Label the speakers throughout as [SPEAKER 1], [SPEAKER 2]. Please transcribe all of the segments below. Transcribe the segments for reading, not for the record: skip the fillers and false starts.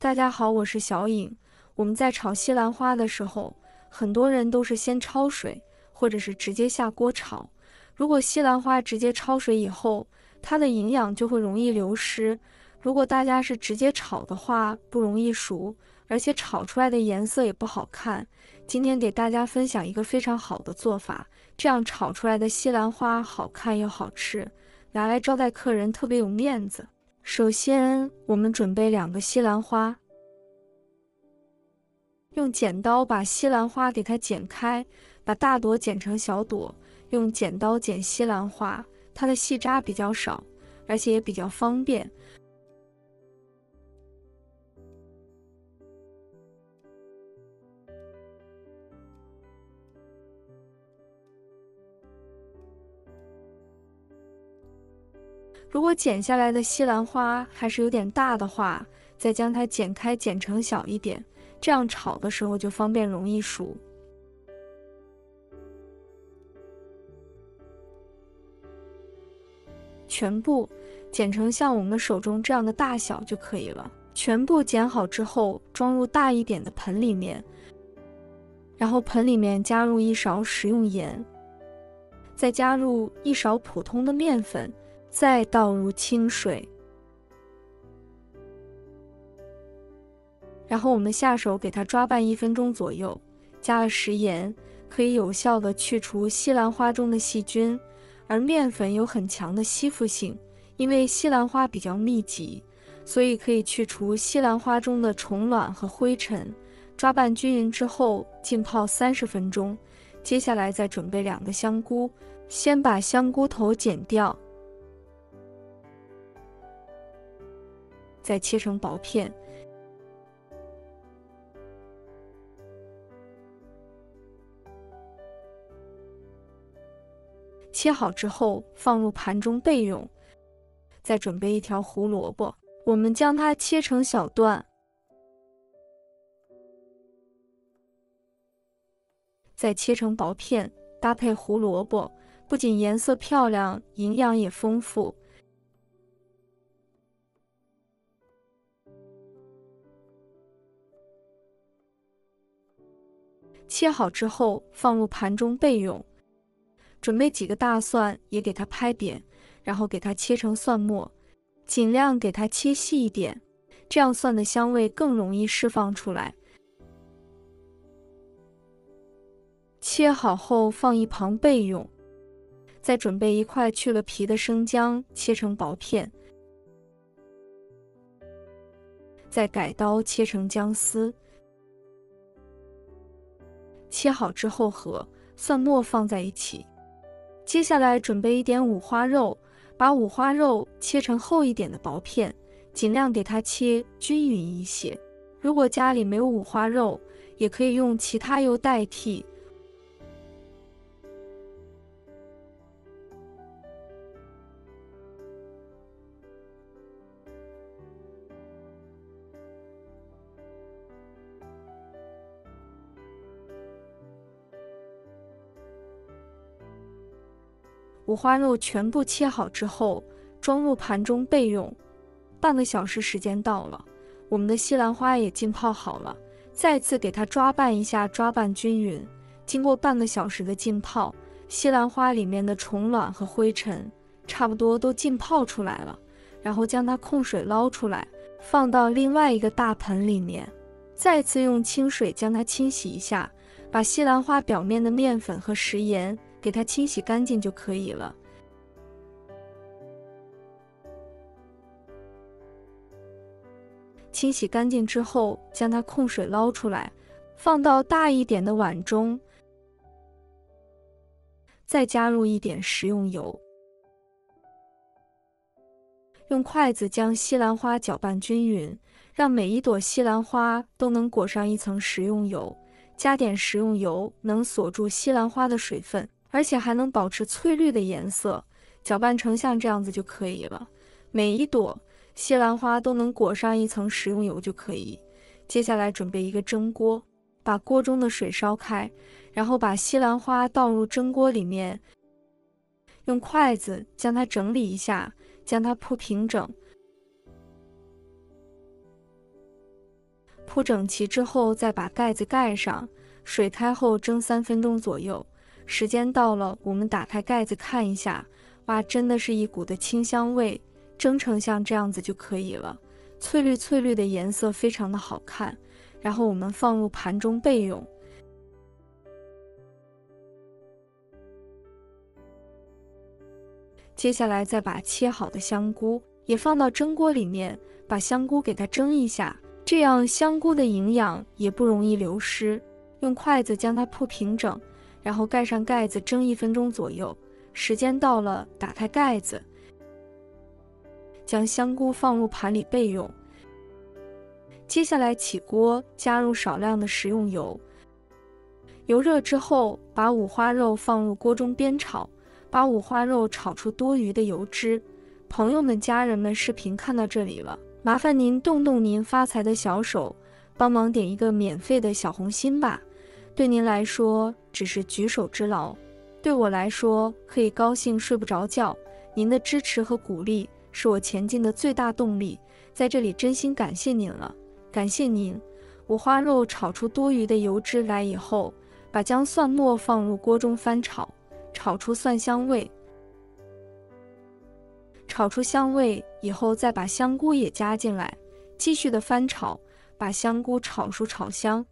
[SPEAKER 1] 大家好，我是小颖。我们在炒西兰花的时候，很多人都是先焯水，或者是直接下锅炒。如果西兰花直接焯水以后，它的营养就会容易流失。如果大家是直接炒的话，不容易熟，而且炒出来的颜色也不好看。今天给大家分享一个非常好的做法，这样炒出来的西兰花好看又好吃，拿来招待客人特别有面子。首先，我们准备2个西兰花，用剪刀把西兰花给它剪开，把大朵剪成小朵。用剪刀剪西兰花，它的细渣比较少，而且也比较方便。如果剪下来的西兰花还是有点大的话，再将它剪开，剪成小一点，这样炒的时候就方便容易熟。全部剪成像我们手中这样的大小就可以了。全部剪好之后，装入大一点的盆里面，然后盆里面加入1勺食用盐，再加入1勺普通的面粉，再倒入清水，然后我们下手给它抓拌1分钟左右。加了食盐，可以有效的去除西兰花中的细菌，而面粉有很强的吸附性，因为西兰花比较密集，所以可以去除西兰花中的虫卵和灰尘。抓拌均匀之后，浸泡30分钟。接下来再准备2个香菇，先把香菇头剪掉，再切成薄片。切好之后放入盘中备用。再准备1条胡萝卜，我们将它切成小段，再切成薄片，搭配胡萝卜，不仅颜色漂亮，营养也丰富。切好之后放入盘中备用。准备几个大蒜，也给它拍扁，然后给它切成蒜末，尽量给它切细一点，这样蒜的香味更容易释放出来。切好后放一旁备用。再准备1块去了皮的生姜，切成薄片，再改刀切成姜丝。切好之后和蒜末放在一起。接下来准备1点五花肉，把五花肉切成厚一点的薄片，尽量给它切均匀一些。如果家里没有五花肉，也可以用其他油代替。五花肉全部切好之后，装入盘中备用。半个小时时间到了，我们的西兰花也浸泡好了，再次给它抓拌一下，抓拌均匀。经过半个小时的浸泡，西兰花里面的虫卵和灰尘差不多都浸泡出来了，然后将它控水捞出来，放到另外一个大盆里面，再次用清水将它清洗一下，把西兰花表面的面粉和食盐给它清洗干净就可以了。清洗干净之后，将它控水捞出来，放到大一点的碗中，再加入1点食用油，用筷子将西兰花搅拌均匀，让每一朵西兰花都能裹上1层食用油。加点食用油能锁住西兰花的水分，而且还能保持翠绿的颜色。搅拌成像这样子就可以了。每一朵西兰花都能裹上1层食用油就可以。接下来准备1个蒸锅，把锅中的水烧开，然后把西兰花倒入蒸锅里面，用筷子将它整理一下，将它铺平整。铺整齐之后再把盖子盖上，水开后蒸3分钟左右。时间到了，我们打开盖子看一下，哇，真的是一股的清香味，蒸成像这样子就可以了，翠绿翠绿的颜色非常的好看。然后我们放入盘中备用。接下来再把切好的香菇也放到蒸锅里面，把香菇给它蒸一下，这样香菇的营养也不容易流失。用筷子将它铺平整，然后盖上盖子蒸1分钟左右。时间到了，打开盖子，将香菇放入盘里备用。接下来起锅，加入少量的食用油，油热之后，把五花肉放入锅中煸炒，把五花肉炒出多余的油脂。朋友们、家人们，视频看到这里了，麻烦您动动您发财的小手，帮忙点一个免费的小红心吧。对您来说只是举手之劳，对我来说可以高兴睡不着觉。您的支持和鼓励是我前进的最大动力，在这里真心感谢您了，感谢您。五花肉炒出多余的油脂来以后，把姜蒜末放入锅中翻炒，炒出蒜香味。炒出香味以后，再把香菇也加进来，继续的翻炒，把香菇炒熟炒香。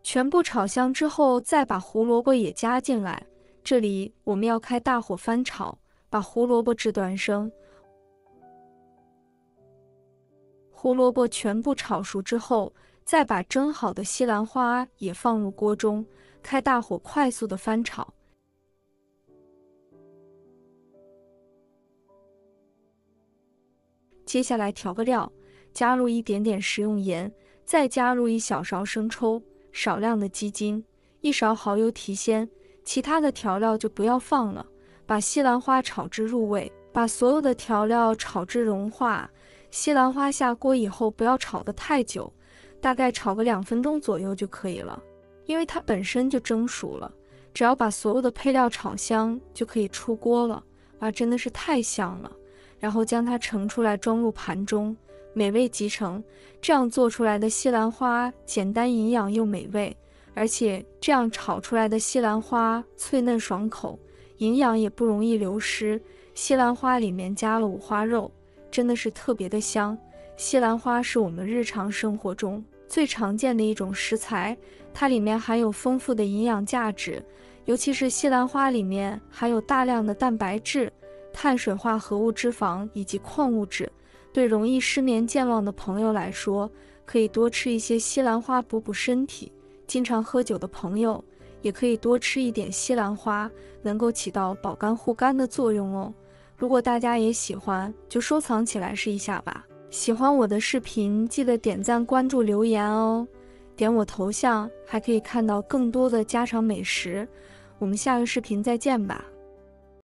[SPEAKER 1] 全部炒香之后，再把胡萝卜也加进来，这里我们要开大火翻炒，把胡萝卜至断生。胡萝卜全部炒熟之后，再把蒸好的西兰花也放入锅中，开大火快速的翻炒。接下来调个料，加入一点点食用盐，再加入1小勺生抽，少量的鸡精，1勺蚝油提鲜，其他的调料就不要放了。把西兰花炒至入味，把所有的调料炒至融化。西兰花下锅以后不要炒得太久，大概炒个2分钟左右就可以了，因为它本身就蒸熟了。只要把所有的配料炒香就可以出锅了。哇，真的是太香了。然后将它盛出来装入盘中，美味极成。这样做出来的西兰花简单营养又美味，而且这样炒出来的西兰花脆嫩爽口，营养也不容易流失。西兰花里面加了五花肉，真的是特别的香。西兰花是我们日常生活中最常见的一种食材，它里面含有丰富的营养价值，尤其是西兰花里面含有大量的蛋白质、碳水化合物脂肪以及矿物质。对容易失眠健忘的朋友来说，可以多吃一些西兰花补补身体。经常喝酒的朋友也可以多吃一点西兰花，能够起到保肝护肝的作用哦。如果大家也喜欢，就收藏起来试一下吧。喜欢我的视频，记得点赞、关注、留言哦。点我头像还可以看到更多的家常美食。我们下个视频再见吧。